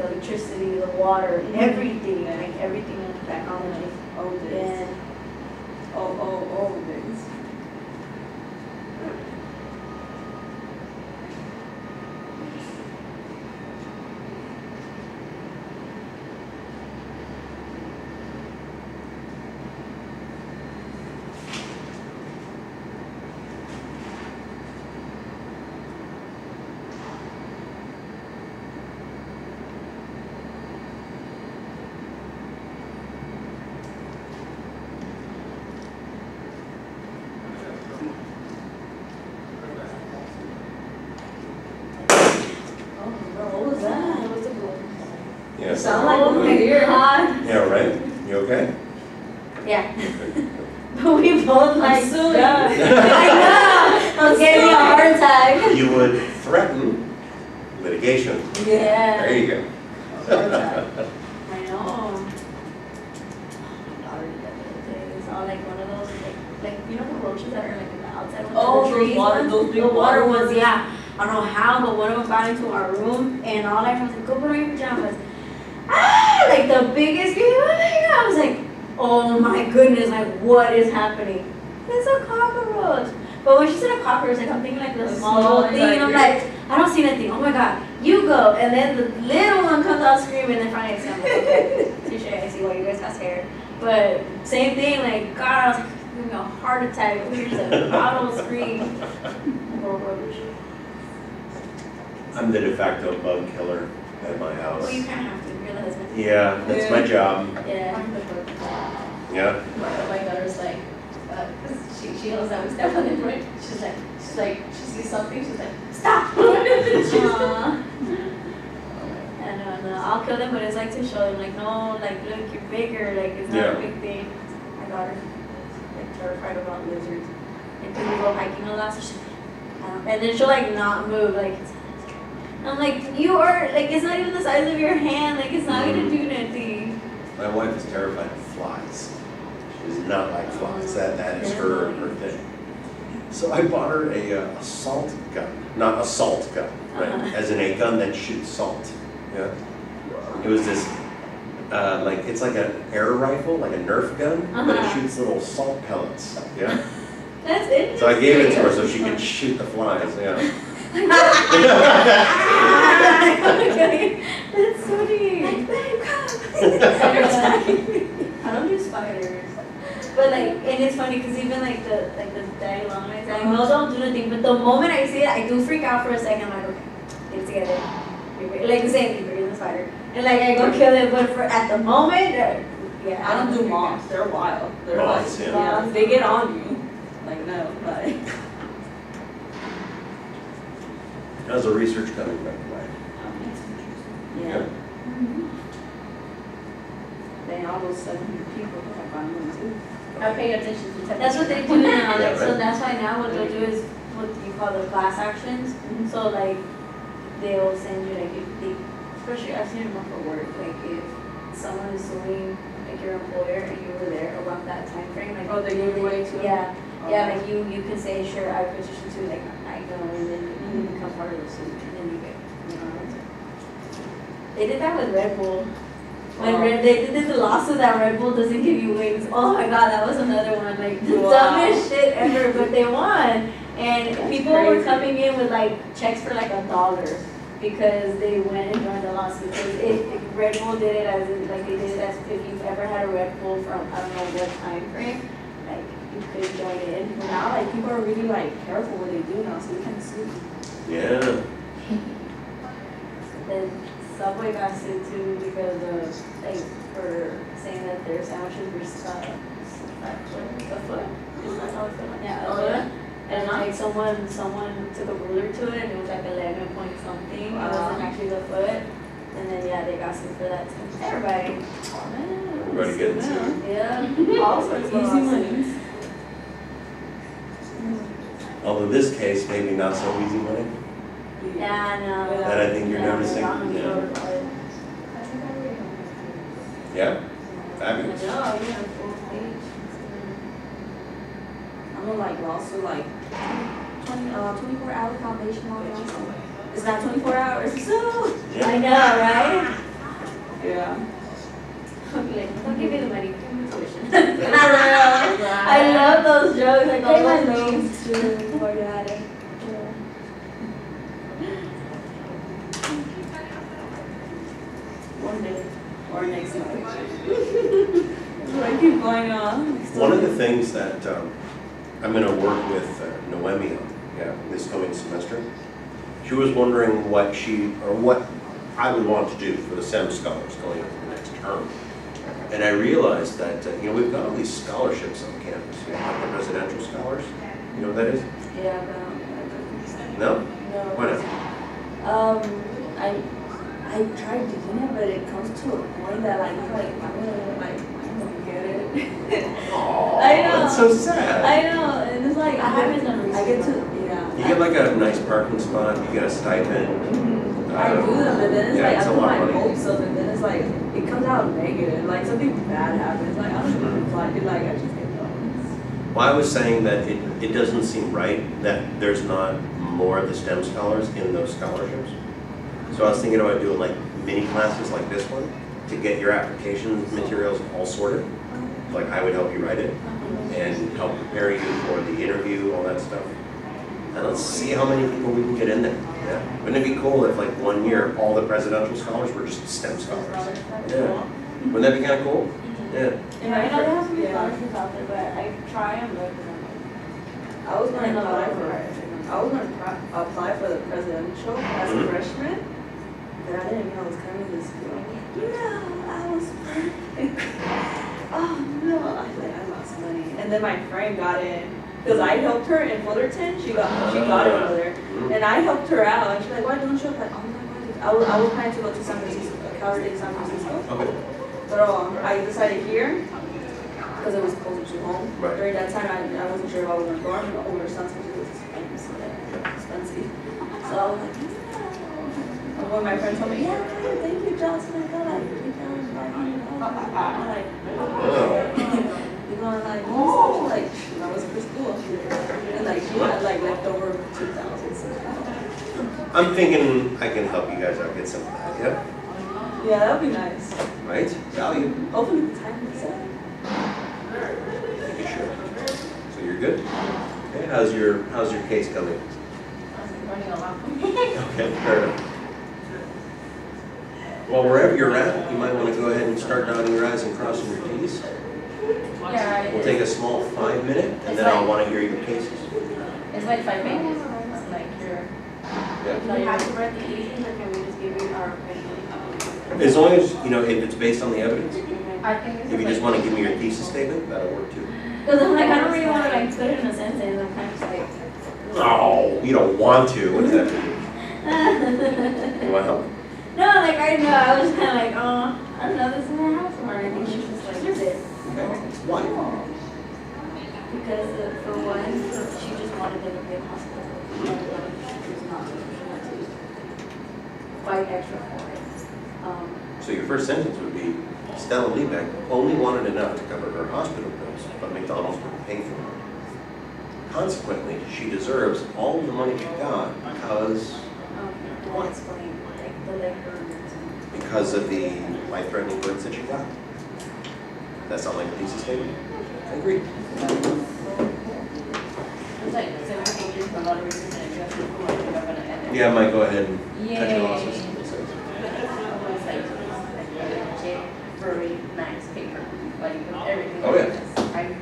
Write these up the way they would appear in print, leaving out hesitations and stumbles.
the electricity, the water, everything, like everything in technology. Old days. Yeah. Old days. What was that? What was the goal? Yeah. Sound like Oh my God. Yeah, right? You okay? Yeah. But we both like, suing. I know. I was getting a heart attack. You would threaten litigation. Yeah. There you go. I know. It's all like one of those, like you know the roaches that are like in the outside ones, Oh, the those trees water- ones? those big the water water ones, yeah. I don't know how, but one of them got into our room, and all I was like, go put on your pajamas. Ah, like the biggest scream. Oh my God! I was like, oh my goodness, like what is happening? It's a cockroach. But when she said a cockroach, like I'm thinking like the small small, thing, and I'm like, I don't see anything. Oh my God, you go. And then the little one comes out screaming, and finally I see, I'm like, okay, touche, I see why you guys got scared. But same thing, like God, I was like, giving me a heart attack. We were just like, auto scream. I'm the de facto bug killer at my house. Well, you kind of have to. You're the husband. Yeah, that's my job. Yeah. I'm the first. Yeah. My daughter's like, she knows that we step on it, right? She's like, she sees something, she's like, stop! Aw. And I'll kill them, but it's like to show them, like, no, like, look, you're bigger, like, it's not a Yeah. big thing. My daughter, like, terrified about lizards. And people go hiking a lot, so she's and then she'll, like, not move, like, I'm like, you are, like, it's not even the size of your hand, like, it's not gonna do anything. My wife is terrified of flies. She does not like flies. That is her thing. So I bought her a assault gun, not a salt gun, right? As in a gun that shoots salt. Yeah. It was this, it's like an air rifle, like a Nerf gun, but it shoots little salt pellets. Yeah. That's it. So I gave it to her so she could shoot the flies. Yeah. Okay, that's funny. I don't do spiders, but like, and it's funny because even like the daddy long legs, I know don't do nothing, but the moment I see it, I do freak out for a second. I'm like, okay, get it together. Like the same thing, bigger than the spider, and like I go kill it, but for at the moment, yeah. I don't do moths, they're wild. They're Moths, like, yeah. they get on you. Like, no, like. How's the research coming, by the way? Yeah. They all those 700 people have gone in too. I pay attention to technology. That's what they do now. Yeah, Like, so right. that's why now what they'll do is what you call the class actions. So like they'll send you like if they, especially I've seen it more for work. Like if someone is suing like your employer and you were there around that time frame, like Oh, they gave away too? Yeah, Oh. yeah. Like you can say sure I petition to like I go and then you become part of the suit and then you get They did that with Red Bull. When they did the lawsuit that Red Bull doesn't give you wings. Oh my God, that was another one. Like the dumbest shit ever, but they won. And That's people were crazy. coming in with like checks for like $1 because they went and joined the lawsuit. Because if Red Bull did it as in, like they did it as if you've ever had a Red Bull from I don't know what time frame, like you could join in. But now, like, people are really, like, careful what they do now, so they can't sue. Yeah. Then Subway got sued too because of like for saying that their sandwiches were stuck. A foot? Is that how it's called? Yeah, a Oh, foot. yeah? And like someone took a ruler to it and it was like 11 point something. It wasn't actually the foot. And then yeah, they got sued for that too. Everybody. Everybody getting sued. Yeah. All sorts of Easy lawsuits. money. Although in this case, maybe not so easy money. Yeah, I know. That I think you're Yeah, noticing. I'm Yeah. sure about it. Yeah. I Fabulous. know, we have full page. I'm gonna, like, lawsuit, like, 24-hour foundation law. It's not 24 hours, so. Yeah. I know, right? Yeah. I'm like, don't give me the money, give me tuition. For real. I love those jokes, like all Pay my those loans memes. too while you're at it. One day or next month. I keep going on. One of the things that I'm going to work with Noemi on, this coming semester, she was wondering what I would want to do for the STEM scholars going into the next term. And I realized that, we've got all these scholarships on campus, like the residential scholars. You know what that is? Yeah, No? no. Why not? I tried doing it, but it comes to a point that I'm gonna get it. Aww, I know. that's so sad. I know, and it's like I haven't done I get to You get like a nice parking spot, you get a stipend. I do them, but then it's Yeah, like it's I a put lot my of money. hopes up, and then it's like it comes out negative. Like something bad happens. Like I don't even reply. I just get loans. Well, I was saying that it doesn't seem right that there's not more of the STEM scholars in those scholarships. So I was thinking about doing like mini classes like this one to get your application materials all sorted. Like I would help you write it and help prepare you for the interview, all that stuff. And let's see how many people we can get in there. Yeah. Wouldn't it be cool if like 1 year all the presidential scholars were just STEM scholars? Yeah. Wouldn't that be kind of cool? Yeah. Yeah, I know there has to be scholarships out there, but I try and look and I'm like, I was gonna I know apply that for part. I was gonna apply for the presidential as a freshman, but I didn't know I was coming to school. No, I was. Oh no! I lost money, and then my friend got in because I helped her in Fullerton. She got it over there, and I helped her out. And she's like, "Why don't you apply?" Oh my God! I was planning to go to San Francisco, Cal State San Francisco, Okay. but I decided here because it was closer to home. Right. During that time, I wasn't sure if I was going to go over San Francisco. Expensive. So I was like, yeah. And when my friend told me, yeah, okay, thank you, Johnson, I got like $3,500. I'm like, you know, like, that was for school. And like, she had like leftover 2,000. So. I'm thinking I can help you guys out get some of that, yeah? Yeah, that'd be nice. Right? Value. Hopefully the time is up. I think it should. So you're good? Okay, how's your case coming? Running along. Okay, fair enough. Well, wherever you're at, you might want to go ahead and start dotting your I's and crossing your T's. Yeah, We'll take a small 5-minute, and then I'll want to hear your cases. it's like 5 minutes. It's like you're. Yeah. do we have to write the cases or can we just give you our opinion? As long as, if it's based on the evidence. I think it's If you just want to give me your thesis statement, that'll work too. Because I'm like, I don't really want to like put it in a sentence, I'm kind of like. Oh, you don't want to. What does that mean? You want help? No, like I know, I was kind of like, oh, I don't know, this is my house or anything. She's just like, is it? Okay. Why? Because for one, she just wanted them to be in hospital. She was not, she had to fight extra for it. So your first sentence would be, Stella Liebeck only wanted enough to cover her hospital bills, but McDonald's would pay for it. Consequently, she deserves all of the money she got because Do I explain, like, the leg burns? because of the life-threatening births that she got. That sound like a thesis statement? I agree. It's like 7 pages for a lot of reasons, and you have to put like you're gonna end it. Yeah, I might go ahead and Yay. cut your losses. It's like very nice paper, like everything. Oh, yeah. I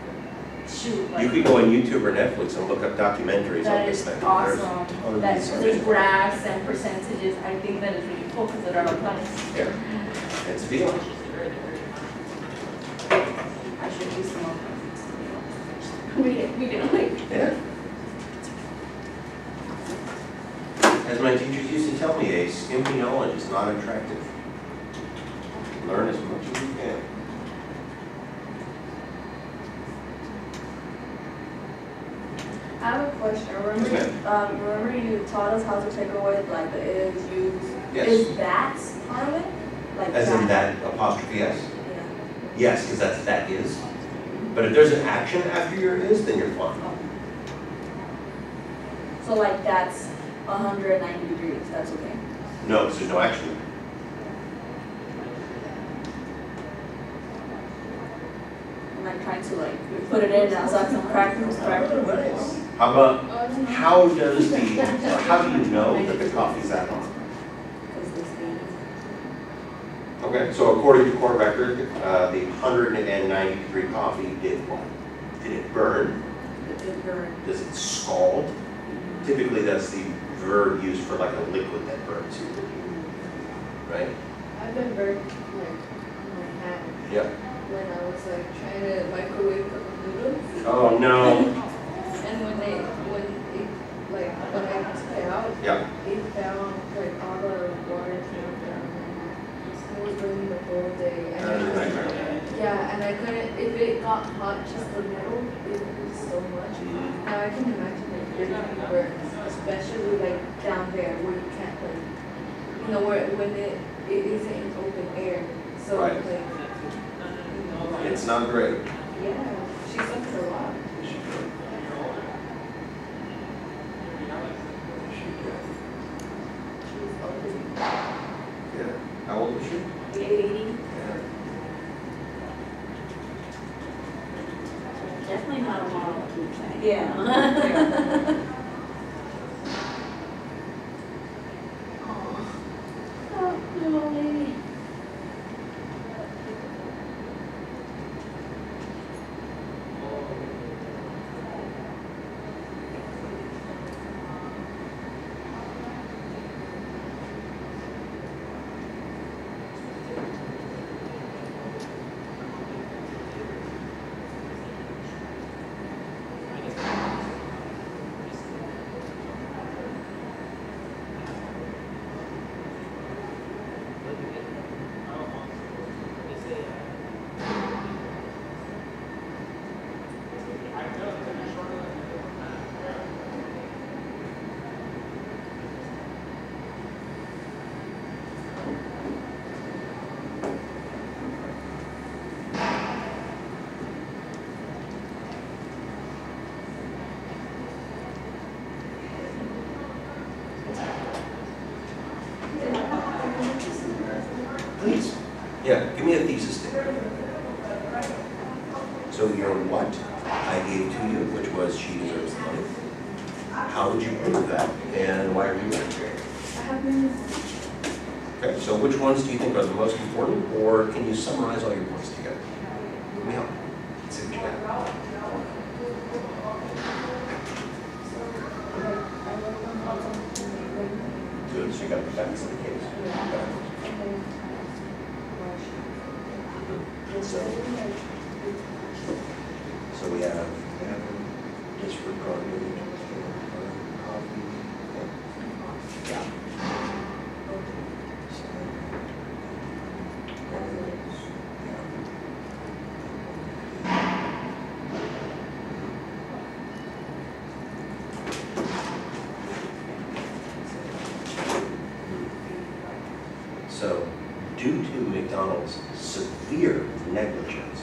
shoot. Like, You could go on YouTube or Netflix and look up documentaries that on this is thing. awesome. There's That tons. there's graphs and percentages. I think that is really cool because there are plans. Yeah, it's field. I should use some of them. We can like. Yeah. As my teachers used to tell me, a skimpy knowledge is not attractive. Learn as much as you can. I have a question. Remember you taught us how to take away like the is, use. Yes. Is that part of it? Like As in that apostrophe S? Yeah. Yes, because that's that is. But if there's an action after your is, then you're fine. So like that's 190 degrees. That's okay. No, because there's no action. to like, we put it in, now so I can practice. Nice. How about, how do you know that the coffee's that hot? Because this thing. Okay, so according to court record, the 190-degree coffee did what? Did it burn? It did burn. Does it scald? Typically, that's the verb used for like a liquid that burns. Right? I've been burnt like my hand Yeah. when I was like trying to microwave cup of noodles. Oh, no. And when I took it out, Yeah. it found like all the water came down. It was burning the whole day. And That is a nightmare. yeah, and I couldn't, if it got hot just a little, it was so much. Now I can imagine like really burns, especially like down there where you can't like, you know, where when it isn't in open air. So Right. like, you know, It's not great. yeah, she suffered a lot. She was elderly. Yeah. How old was she? 80. Yeah. Definitely not a model. Yeah. Oh, little lady. Please. Yeah, give me a thesis statement. So your what I gave to you, which was she deserves the money. How would you prove that, and why are you here? I haven't. Okay, so which ones do you think are the most important, or can you summarize all your points together? Let me help. Let's see what you got. Good, so you got the facts of the case. So we have disregarded coffee. Yeah. So, due to McDonald's severe negligence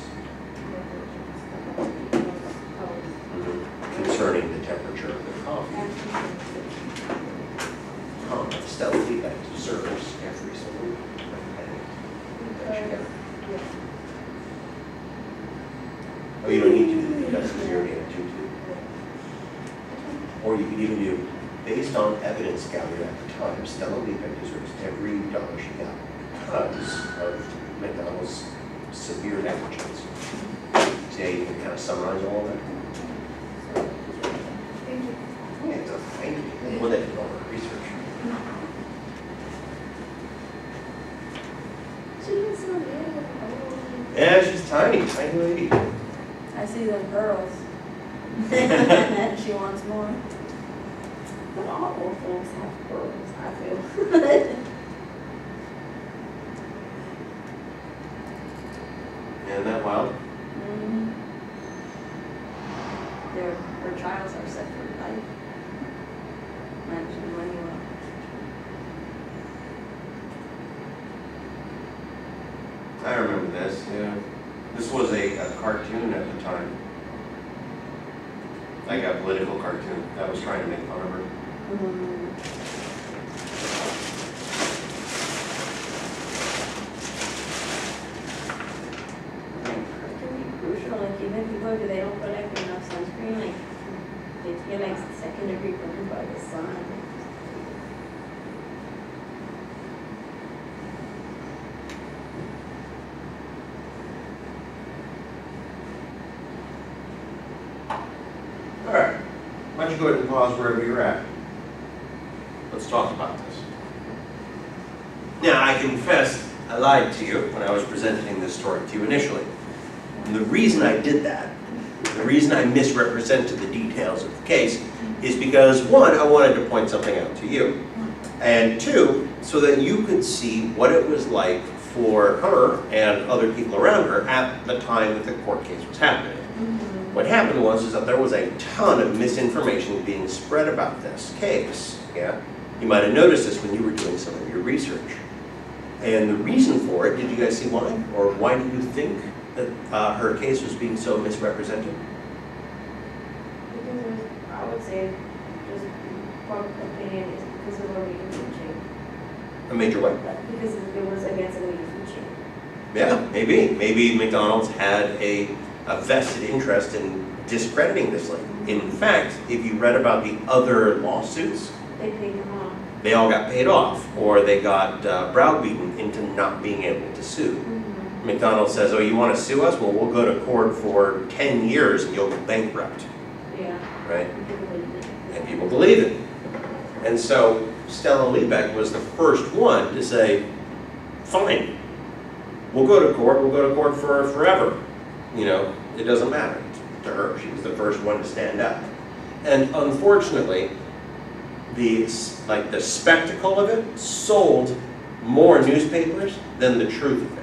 concerning the temperature of the coffee, Stella Feedback deserves every single penny that she got. Oh, you don't need to do the because because you already have two. Or you could even do, based on evidence gathered at the time, Stella Feedback deserves every dollar she got because of McDonald's severe negligence. See how you can kind of summarize all of that? Thank you. Yeah, it's a thank you. Well, they did all the research. She is so little. Yeah, she's tiny, tiny lady. I see them pearls. She wants more. But all old folks have pearls, I feel. Isn't that wild? Mhm. Her trials are set for life. Managing money well. I remember this, yeah. This was a cartoon at the time. Like a political cartoon that was trying to make fun of her. It can be crucial, like even if you you go ahead and pause wherever you're at. Let's talk about this. Now, I confess I lied to you when I was presenting this story to you initially. And the reason I did that, the reason I misrepresented the details of the case, is because one, I wanted to point something out to you, and two, so that you could see what it was like for her and other people around her at the time that the court case was happening. What happened was that there was a ton of misinformation being spread about this case. Yeah, you might have noticed this when you were doing some of your research. And the reason for it, did you guys see why? Or why do you think that her case was being so misrepresented? Because it was, I would say, just public opinion is because of a major food chain. A major what? Because it was against a major food chain. Yeah, maybe. Maybe McDonald's had a vested interest in discrediting this lady. In fact, if you read about the other lawsuits, They paid them off. they all got paid off, or they got browbeaten into not being able to sue. McDonald's says, oh, you want to sue us? Well, we'll go to court for 10 years and you'll go bankrupt, Yeah. right? And people believed it. And people believe it. And so Stella Liebeck was the first one to say, fine, we'll go to court for forever. You know, it doesn't matter to her. She was the first one to stand up. And unfortunately, the spectacle of it sold more newspapers than the truth of it.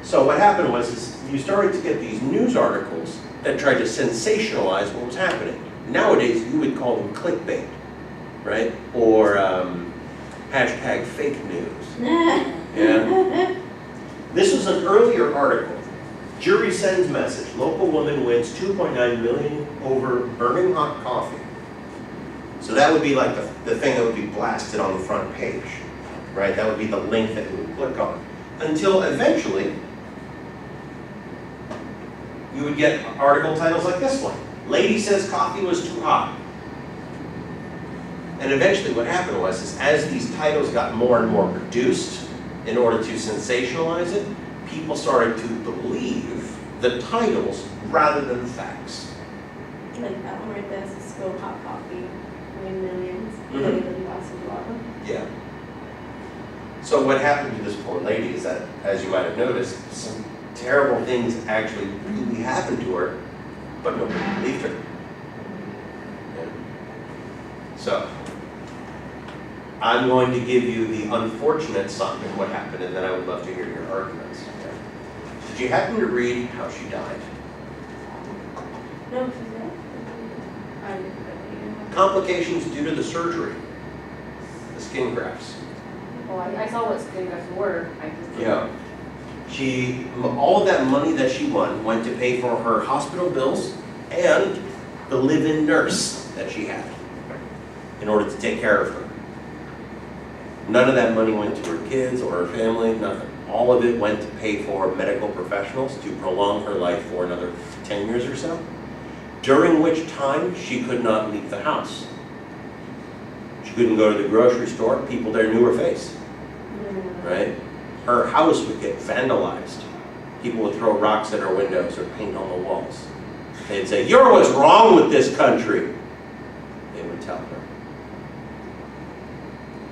So what happened was you started to get these news articles that tried to sensationalize what was happening. Nowadays, you would call them clickbait, right? Or hashtag fake news. Yeah. This was an earlier article. Jury sends message. Local woman wins $2.9 million over burning hot coffee. So that would be like the thing that would be blasted on the front page, right? That would be the link that you would click on. Until eventually, you would get article titles like this one. Lady says coffee was too hot. And eventually what happened was, is as these titles got more and more produced in order to sensationalize it, people started to believe the titles rather than the facts. Like that one right there says spill hot coffee, win millions. Mhm. Like the glass of water. Yeah. So what happened to this poor lady is that, as you might have noticed, some terrible things actually really happened to her, but nobody believed her. Yeah. So, I'm going to give you the unfortunate side of what happened, and then I would love to hear your arguments. Okay. Did you happen to read how she died? No, she's dead. I didn't. Complications due to the surgery, the skin grafts. Well, I saw what skin grafts were, I just. Yeah. All of that money that she won went to pay for her hospital bills and the live-in nurse that she had in order to take care of her. None of that money went to her kids or her family, nothing. All of it went to pay for medical professionals to prolong her life for another 10 years or so, during which time she could not leave the house. She couldn't go to the grocery store, people there knew her face, right? Her house would get vandalized. People would throw rocks at her windows or paint on the walls. They'd say, "You're what's wrong with this country," they would tell her.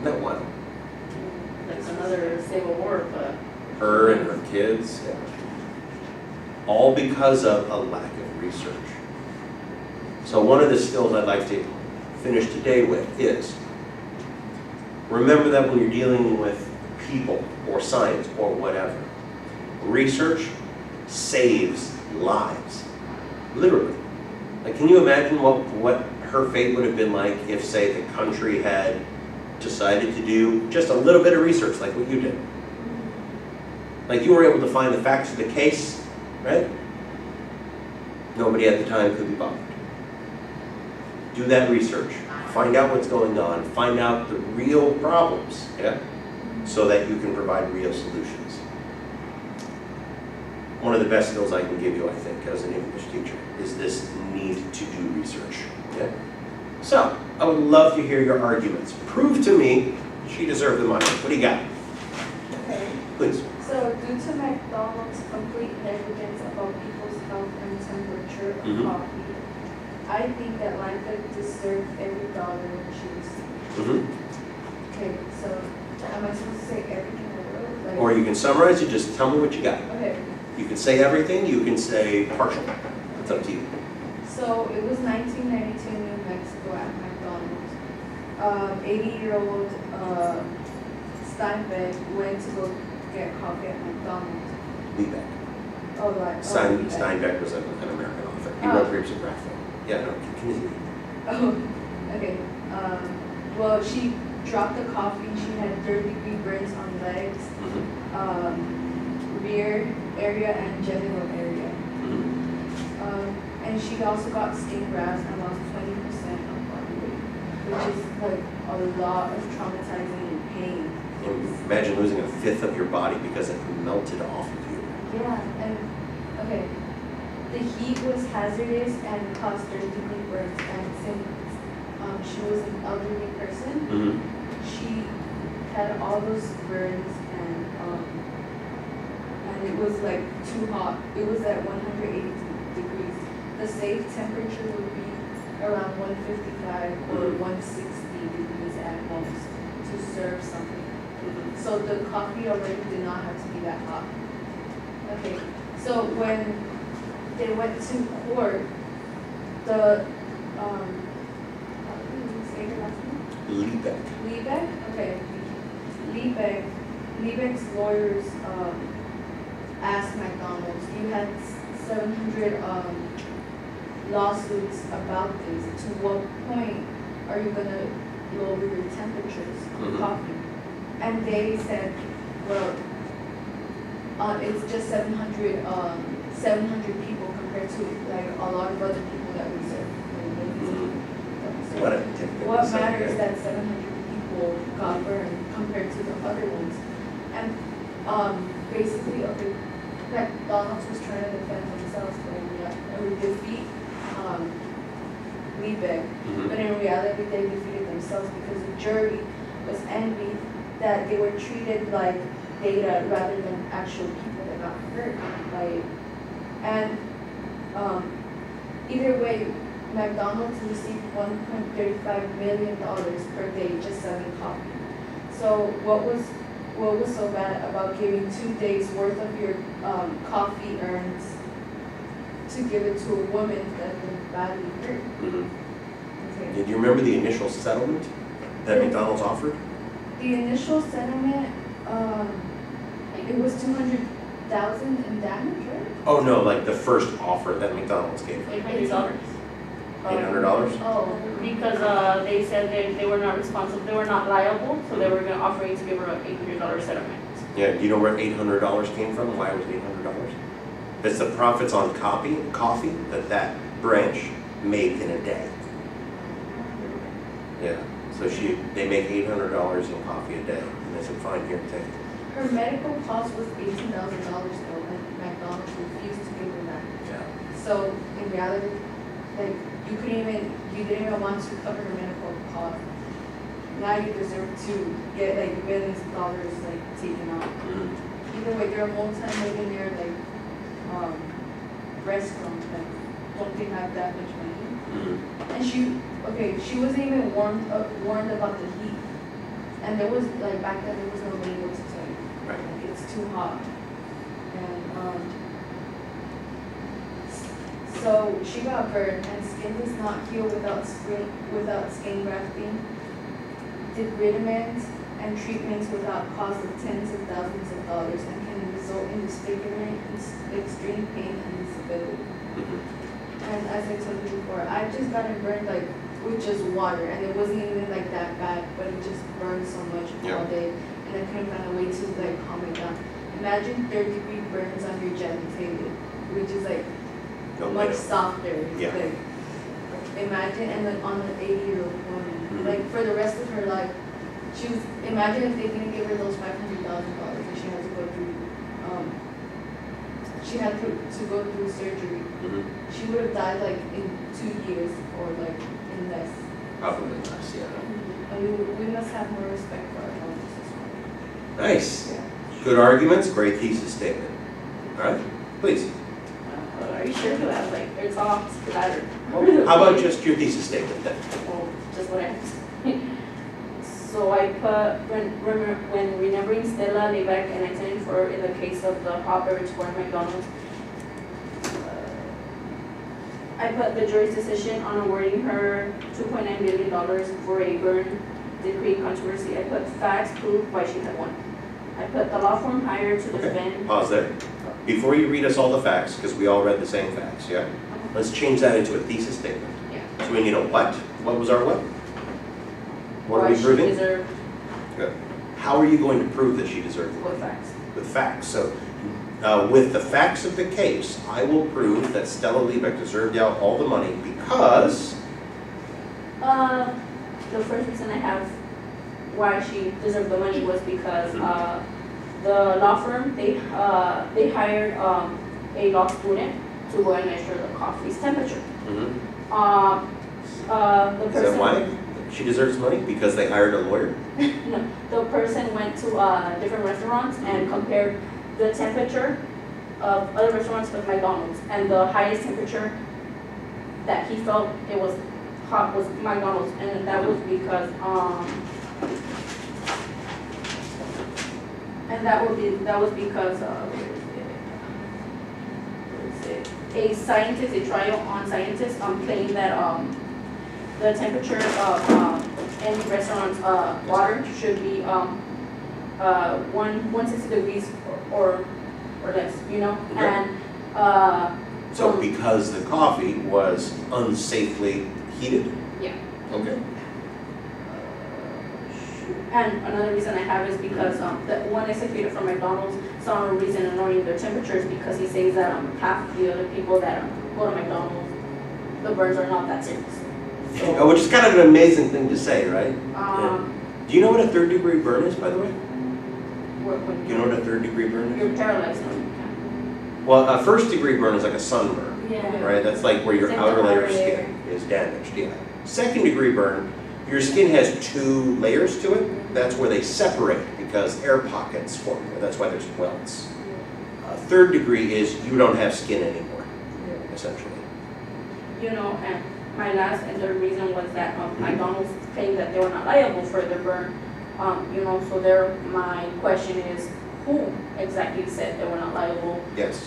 Isn't that wild? Like another Civil War, but. Her and her kids, yeah. All because of a lack of research. So one of the skills I'd like to finish today with is, remember that when you're dealing with people or science or whatever, research saves lives, literally. Like, can you imagine what her fate would have been like if, say, the country had decided to do just a little bit of research like what you did? Like, you were able to find the facts of the case, right? Nobody at the time could be bothered. Do that research. Find out what's going on. Find out the real problems, yeah? So that you can provide real solutions. One of the best skills I can give you, I think, as an English teacher, is this need to do research, okay? So, I would love to hear your arguments. Prove to me she deserved the money. What do you got? Okay. Please. So due to McDonald's complete negligence about people's health and temperature of Mhm. coffee, I think that Liza deserved every dollar she received. Okay, so am I supposed to say everything I wrote? Like, Or you can summarize it, just tell me what you got. okay, You can say everything, you can say partial. It's up to you. so it was 1992 in New Mexico at McDonald's. 80-year-old Steinbeck went to go get coffee at McDonald's. Liebeck. Oh, right. Steinbeck was an American author. He wrote Grapes of Wrath. Yeah, no, continue. Oh, okay. Well, she dropped the coffee. She had third-degree burns on legs, rear area, and genital area. And she also got skin grafts and lost 20% of body weight, which is like a lot of traumatizing and pain. Imagine losing a fifth of your body because it melted off of you. Yeah, and okay. The heat was hazardous and caused third-degree burns, and since she was an elderly person, she had all those burns, and it was like too hot. It was at 180 degrees. The safe temperature would be around 155 or 160 degrees at most to serve something. So the coffee already did not have to be that hot. Okay, so when they went to court, the how do you say her last name? Liebeck. Okay. Liebeck's lawyers asked McDonald's, you had 700 lawsuits about this. To what point are you gonna lower your temperatures of coffee? And they said, well, it's just 700 people compared to like a lot of other people that we serve. What matters that 700 people got burned compared to the other ones? And basically, okay, McDonald's was trying to defend themselves, but we defeat Liebeck. But in reality, they defeated themselves because the jury was envied that they were treated like data rather than actual people that got hurt by it. And either way, McDonald's received $1.35 million per day just selling coffee. So what was so bad about giving 2 days worth of your coffee earnings to give it to a woman that had been badly hurt? Okay. Did you remember the initial settlement that McDonald's offered? The initial settlement, it was $200,000 in damage, right? Oh no, like the first offer that McDonald's gave her. $800. $800? Oh, because they said they were not responsible, they were not liable, so they were gonna offer you to give her an $800 settlement. Yeah, do you know where $800 came from? Why was it $800? It's the profits on coffee that branch made in a day. Yeah, so they make $800 in coffee a day, and they said, fine, here, take it. Her medical cost was $18,000 though, and McDonald's refused to give her that. Yeah. So in reality, like you didn't even want to cover her medical cost. Now you deserve to get like billions of dollars like taken out. Either way, they're a multi-millionaire like restaurant that don't they have that much money? And she wasn't even warned about the heat. And there was like back then there was no label to tell you. Right. Like it's too hot. And so she got burned, and skin does not heal without skin grafting, debridement, and treatments without cost of tens of thousands of dollars, and can result in disfigurement, extreme pain, and disability. And as I told you before, I just gotten burned like with just water, and it wasn't even like that bad, but it just burned so much all day, and I couldn't find a way to like calm it down. Imagine 3rd-degree burns on your genitalia, which is like much softer. Yeah. Like, imagine, and then on an 80-year-old woman, like for the rest of her life, imagine if they didn't give her those $500,000 and she had to go through, go through surgery. She would have died like in 2 years or like in less. Probably less, yeah. And we must have more respect for our elders as well. Nice. Yeah. Good arguments, great thesis statement. All right, please. Are you sure to have like, it's all splattered? How about just your thesis statement then? Well, just what I have to say. So I put, when remembering Stella Lebeck and attending for in the case of the hot beverage for McDonald's, I put the jury's decision on awarding her $2.9 billion for a burn decree controversy. I put facts prove why she had won. I put the law firm hired to defend. Pause there. Before you read us all the facts, because we all read the same facts, yeah? Let's change that into a thesis statement. Yeah. So we need a what? What was our what? What are Why we she proving? deserved Good. How are you going to prove that she deserved it? what facts? With facts. So with the facts of the case, I will prove that Stella Liebeck deserved out all the money because The first reason I have why she deserved the money was because the law firm, they hired a law student to go and measure the coffee's temperature. Mhm. The Is person. that why she deserves money? Because they hired a lawyer? No, the person went to different restaurants and compared the temperature of other restaurants with McDonald's, and the highest temperature that he felt it was hot was McDonald's, and that was because a scientist, a trial on scientists claimed that the temperature of any restaurant's water should be 160 degrees or less, you know? Okay. And So because the coffee was unsafely heated? Yeah. Okay. And another reason I have is because the one executive from McDonald's saw no reason in knowing their temperatures, because he says that half the other people that go to McDonald's, the burns are not that serious. So, Which is kind of an amazing thing to say, right? um, Do you know what a third degree burn is, by the way? when Do you know what a third degree burn is? you're paralyzed when you can. Well, a first degree burn is like a sunburn, Yeah. right? That's like where your It's like outer the layer of outer skin is damaged, yeah. Second degree burn, your skin has two layers to it. That's where they separate because air pockets form there. That's why there's welts. Third degree is you don't have skin anymore, essentially. You know, and my last and third reason was that McDonald's claimed that they were not liable for their burn. You know, so there, my question is, who exactly said they were not liable? Yes.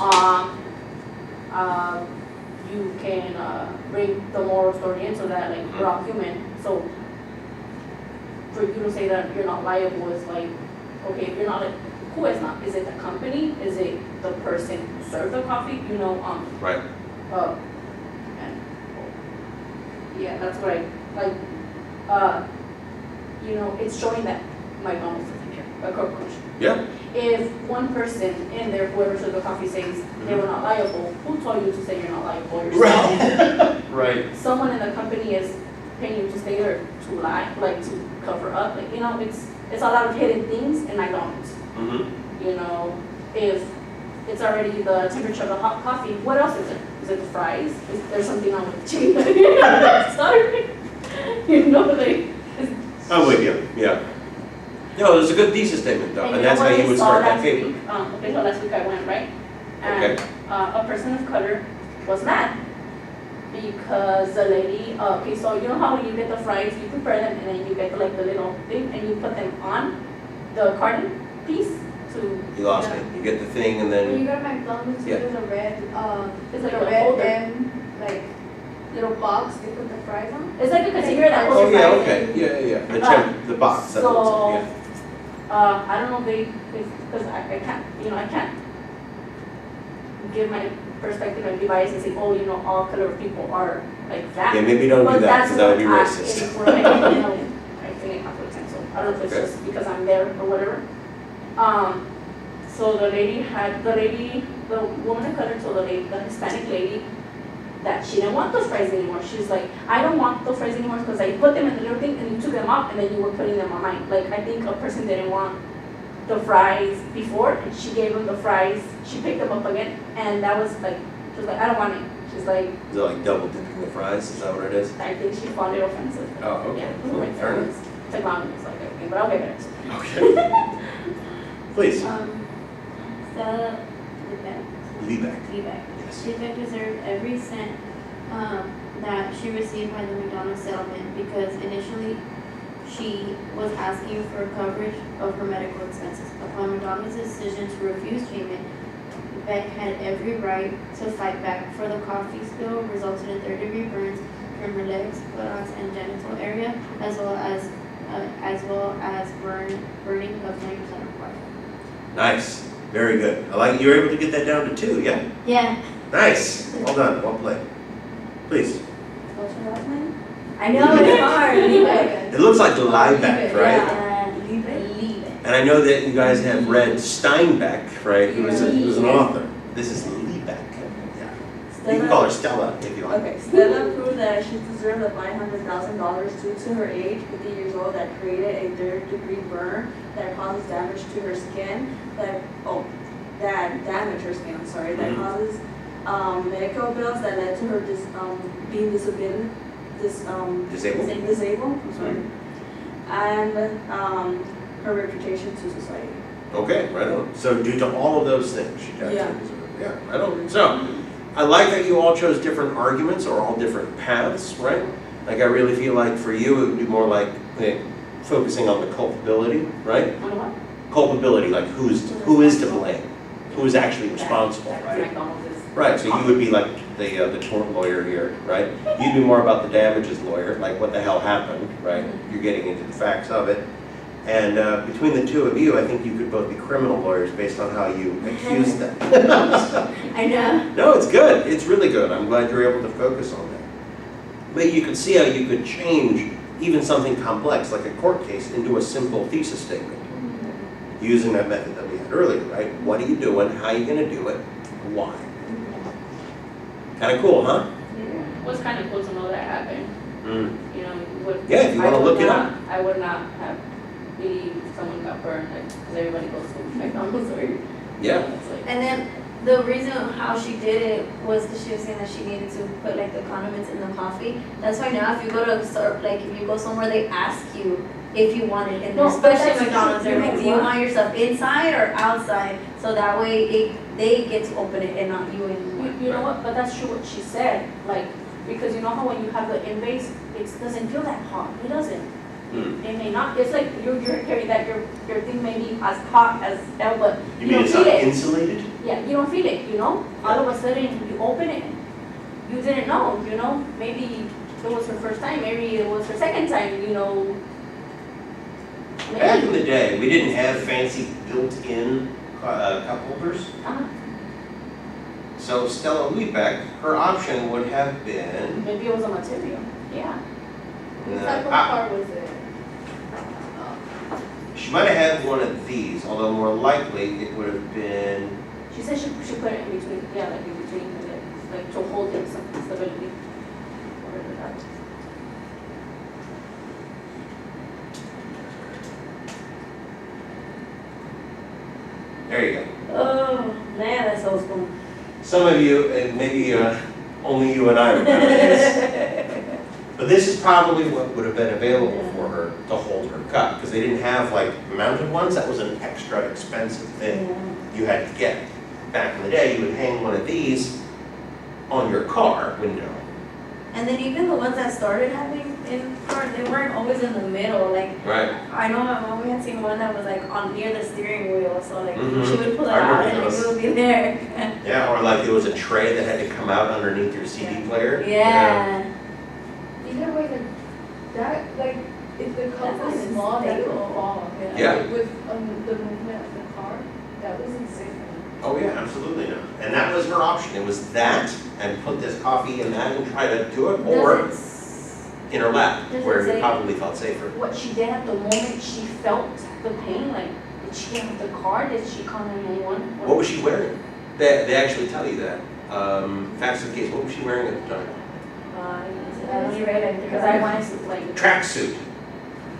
You can bring the moral story into that, like, we're all human. So for you to say that you're not liable is like, okay, if you're not, like, who is not? Is it the company? Is it the person who served the coffee? You know, Right. and yeah, that's what I like. You know, it's showing that McDonald's is a corporation. Yeah. If one person in there, whoever served the coffee, says they were not liable, who told you to say you're not liable yourself? Right. Someone in the company is paying you to stay there to lie, like to cover up. Like, you know, it's a lot of hidden things in McDonald's. Mm-hmm. You know, if it's already the temperature of the hot coffee, what else is it? Is it the fries? Is there something wrong with the chicken? Sorry. You know, like. I'm with you, yeah. No, it's a good thesis statement though, and you that's know how what you I would saw start that last paper. week? Okay, so last week I went, right? And Okay. a person of color was mad because the lady, okay, so you know how when you get the fries, you prepare them and then you get like the little thing and you put them on the carton piece to. You lost me. You get the thing and When you then, go to McDonald's, Yeah. there's a red, It's like like a a red holder. M, like, little box they put the fries on. It's like a container that holds oh your yeah, fries okay, in. yeah. The box, that holds So, it, I don't know if they, because I can't, you know, I can't give my perspective and be biased and say, oh, you know, all color people are like that. Yeah, maybe don't do But that, that's because that would be what I- racist. it's what I know, I think it happens, and so I don't know if it's Okay. just because I'm there or whatever. So the woman of color told the Hispanic lady that she didn't want those fries anymore. She's like, I don't want those fries anymore because I put them in the little thing and you took them off and then you were putting them on mine. Like, I think a person didn't want the fries before and she gave them the fries, she picked them up again, and that was like, she was like, I don't want it. She's like, Is it like double dipping the fries? Is that what it is? I think she found it offensive. Oh, okay. Yeah, it was Well, right fair there. enough. It's like mom, it's like everything, but I'll get it. Okay. Please. Stella Liebeck. Liebeck. Liebeck. Yes. Liebeck deserved every cent that she received by the McDonald's settlement because initially she was asking for coverage of her medical expenses. Upon McDonald's decision to refuse payment, Beck had every right to fight back, for the coffee spill resulted in third-degree burns from her legs, buttocks, and genital area, as well as burning of 90% of body. Nice, very good. I like, you were able to get that down to 2, yeah? Yeah, Nice, well done, well played. Please. What's your last name? I know it's hard. It looks like Liebeck, right? Yeah, leave it. And I know that you guys have read Steinbeck, right, who was an author. This is Liebeck. Yeah. You can call her Stella if you want. Okay, Stella proved that she deserved a $500,000 due to her age, 50 years old, that created a third-degree burn that causes damage to her skin, that damaged her skin, I'm sorry, that causes medical bills that led to her being disabled, I'm sorry, and her reputation to society. Okay, right on. So due to all of those things, she got Yeah. yeah, right on. So I like that you all chose different arguments or all different paths, right? Like I really feel like for you it would be more like focusing on the culpability, right? On what? Culpability, like who is to blame, who is actually responsible, right? McDonald's is. Right. So you would be like the tort lawyer here, right? You'd be more about the damages lawyer, like what the hell happened, right? You're getting into the facts of it. And between the two of you, I think you could both be criminal lawyers based on how you accuse them. I know. No, it's good. It's really good. I'm glad you're able to focus on that. But you can see how you could change even something complex like a court case into a simple thesis statement using that method that we had earlier, right? What are you doing? How are you going to do it? Why? Kind of cool, huh? Yeah. It was kind of cool to know that happened. You know, Yeah, if you want to look it up. I would not have believed someone got burned, because everybody goes to McDonald's or. Yeah. It's like, And then the reason how she did it was because she was saying that she needed to put like the condiments in the coffee. That's why now if you go to if you go somewhere, they ask you if you want it in there, No, but especially that's McDonald's. true. They're like, do you What? want your stuff inside or outside? So that way they get to open it and not you anymore. You know what, but that's true what she said, like, because you know how when you have the in-base, it doesn't feel that hot, it doesn't. It may not, it's like you're carrying that, your thing may be as hot as hell, but You you mean don't it's feel not it. insulated? Yeah, you don't feel it, you know? All of a sudden, you open it, you didn't know, you know? Maybe it was her first time, maybe it was her second time, you know? Back in Maybe. the day, we didn't have fancy built-in cup holders. Uh-huh. So Stella Liebeck, her option would have been, Maybe it was a material, yeah. What type of car was it? she might have had one of these, although more likely it would have been, She said she put it in between, yeah, like in between the legs, like to hold it some stability. Whatever that is. there you go. Oh, man, that's old school. Some of you, and maybe only you and I remember this, but this is probably what would have been available for her to hold her cup, because they didn't have like mounted ones. That was an extra expensive thing you had to get. Back in the day, you would hang one of these on your car window. And then even the ones that started having in cars, they weren't always in the middle. Like Right. I know my mom, we had seen one that was like on near the steering wheel, so like Mhm. she would pull it I out remember and those. it would be there. Yeah, or like there was a tray that had to come out underneath your CD player. Yeah. Either way, like, that, like, if the cup That's was small, that could unstable. fall. Yeah. Like, with the movement of the car, that wasn't safe. Oh yeah, absolutely not. And that was her option. It was that, and put this coffee in that and try to do it, or Does in her lap, Does it where you say- probably felt safer. What she did at the moment she felt the pain, like, did she get the car, did she call 911? What was she wearing? They actually tell you that. Facts of the case, what was she wearing at the time? I only read it Because I wanted to, like. Tracksuit.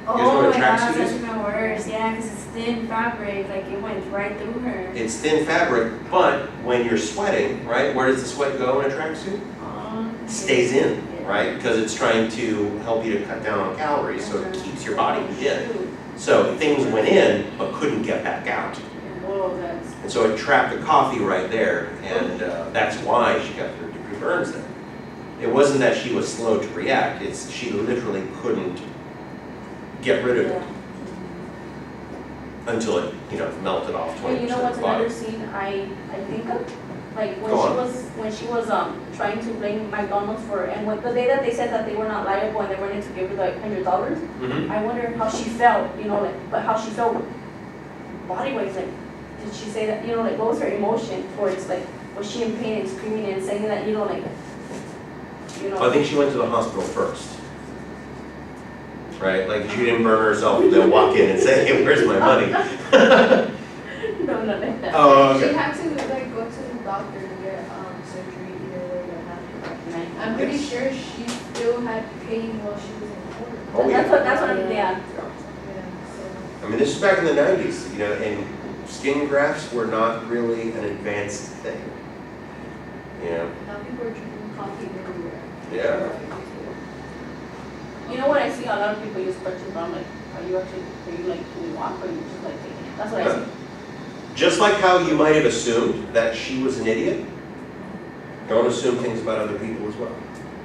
Oh Guess what a my gosh, tracksuit that's is? even worse. Yeah, because it's thin fabric, like it went right through her. It's thin fabric, but when you're sweating, right, where does the sweat go in a tracksuit? It stays in, right? Because it's trying to help you to cut down on calories, so it keeps your body in. So things went in, but couldn't get back out. Oh, that's. And so it trapped the coffee right there, and that's why she got third-degree burns then. It wasn't that she was slow to react, it's she literally couldn't get rid of it until it, melted off 20% And you know what's of the bottom. another scene I think of? Like Go on. when she was trying to blame McDonald's for, and when the day that they said that they were not liable and they wanted to give her like $100, Mhm. I wonder how she felt, but how she felt body wise, like, did she say that, like, what was her emotion towards, like, was she in pain and screaming and saying that, I think she went to the hospital first. Right, like she didn't burn herself and then walk in and say, hey, where's my money? no, not like that. Oh, She okay. had to like go to the doctor to get surgery either way that happened. I'm pretty Yes. sure she still had pain while she was in court. Oh, yeah. That's what I'm, yeah. Yeah, so. I mean, this is back in the 90s, and skin grafts were not really an advanced thing. Now people are drinking coffee everywhere. Yeah. You know what I see a lot of people use crutches, but I'm like, can you walk or you just like taking it? That's what I see. Just like how you might have assumed that she was an idiot, don't assume things about other people as well,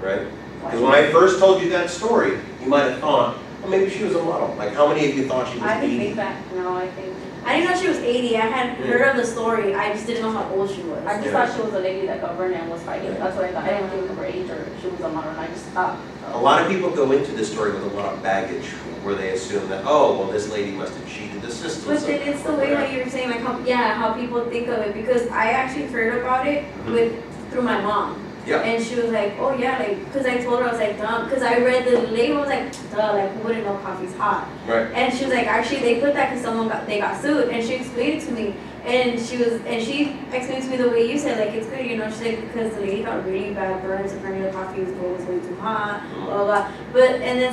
right? Because when I first told you that story, you might have thought, well, maybe she was a model. Like, how many of you thought she was I didn't 80? think that. No, I think. I didn't know she was 80. I had heard of the story. I just didn't know how old she was. I just Yeah. thought she was a lady that governed and was fighting. That's what I thought. I didn't think of her age or she was a model. I just thought. A lot of people go into this story with a lot of baggage where they assume that, oh, well, this lady must have cheated the system. But then it's the way that you're saying, like how people think of it. Because I actually heard about it through my mom. Yeah. And she was like, oh yeah, like, because I told her, I was like, dumb. Because I read the label, I was like, duh, like, who wouldn't know coffee's hot? Right. And she was like, actually, they put that because they got sued. And she explained it to me. And she explained to me the way you said, like, it's good, she said, because the lady got really bad burns, apparently the coffee was way too hot, blah, blah, blah. And then